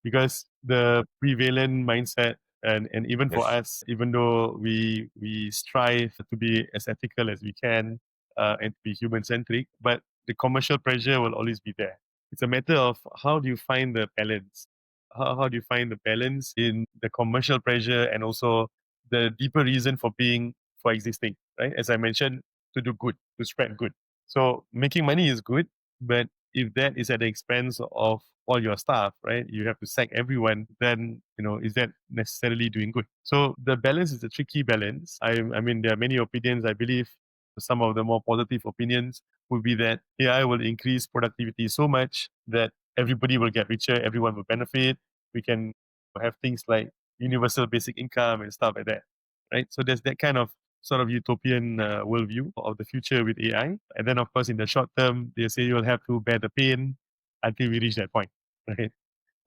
because the prevalent mindset, and even for Yes. us, even though we strive to be as ethical as we can, and to be human centric, but the commercial pressure will always be there. It's a matter of how do you find the balance. How do you find the balance in the commercial pressure and also the deeper reason for existing, right? As I mentioned, to do good, to spread good. So making money is good, but if that is at the expense of all your staff, right? You have to sack everyone, then is that necessarily doing good? So the balance is a tricky balance. I mean, there are many opinions. I believe some of the more positive opinions would be that AI will increase productivity so much that everybody will get richer, everyone will benefit. We can have things like universal basic income and stuff like that, right? So there's that kind of sort of utopian worldview of the future with AI. And then, of course, in the short term, they say you'll have to bear the pain until we reach that point, right?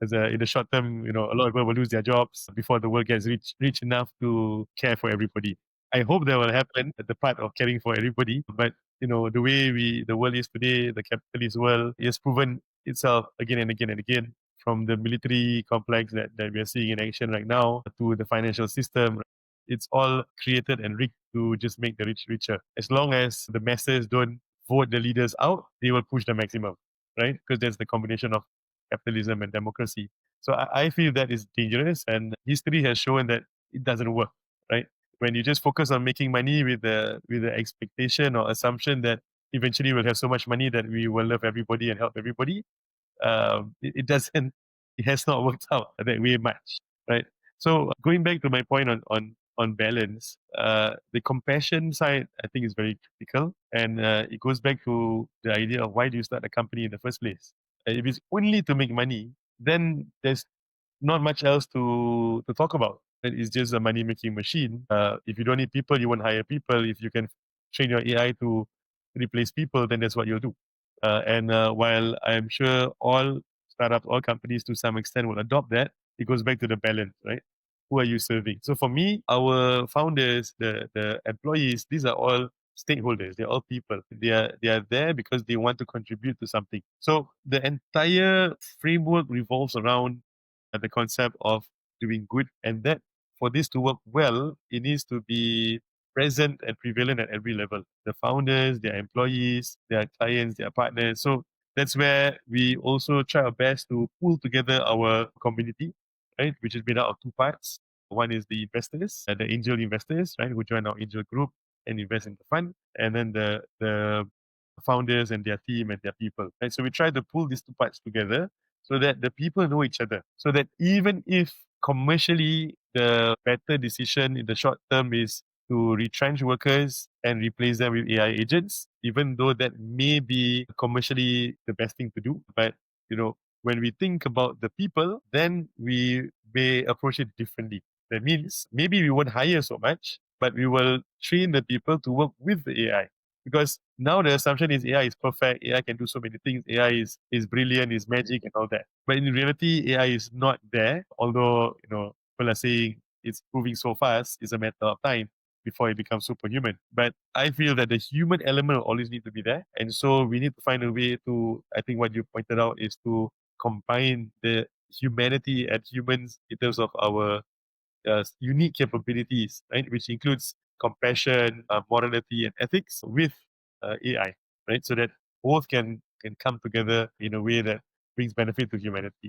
As in the short term, a lot of people will lose their jobs before the world gets rich enough to care for everybody. I hope that will happen at the part of caring for everybody. But the way the world is today, the capitalist world, it has proven itself again and again and again. From the military complex that we are seeing in action right now to the financial system, it's all created and rigged to just make the rich richer. As long as the masses don't vote the leaders out, they will push the maximum, right? Because that's the combination of capitalism and democracy. So I feel that is dangerous, and history has shown that it doesn't work, right? When you just focus on making money with the expectation or assumption that eventually we'll have so much money that we will love everybody and help everybody, it doesn't. It has not worked out that way much, right? So going back to my point on balance, the compassion side I think is very critical, and it goes back to the idea of why do you start a company in the first place? If it's only to make money, then there's not much else to talk about. It's just a money making machine. If you don't need people, you won't hire people. If you can train your AI to replace people, then that's what you'll do. And while I'm sure all startups, all companies to some extent will adopt that, it goes back to the balance, right? Who are you serving? So for me, our founders, the employees, these are all stakeholders. They're all people. They are there because they want to contribute to something. So the entire framework revolves around the concept of doing good, and that for this to work well, it needs to be present and prevalent at every level. The founders, their employees, their clients, their partners. So that's where we also try our best to pull together our community, right? Which is made out of two parts. One is the investors, the angel investors, right, who join our angel group and invest in the fund, and then the founders and their team and their people. Right? So we try to pull these two parts together so that the people know each other. So that even if commercially the better decision in the short term is to retrench workers and replace them with AI agents, even though that may be commercially the best thing to do. But when we think about the people, then we may approach it differently. That means maybe we won't hire so much, but we will train the people to work with the AI. Because now the assumption is AI is perfect, AI can do so many things, AI is brilliant, is magic and all that. But in reality, AI is not there. Although, people are saying it's moving so fast, it's a matter of time before it becomes superhuman. But I feel that the human element will always need to be there. And so we need to find a way to, I think what you pointed out is to combine the humanity and humans in terms of our unique capabilities, right? Which includes compassion, morality, and ethics with AI, right? So that both can come together in a way that brings benefit to humanity.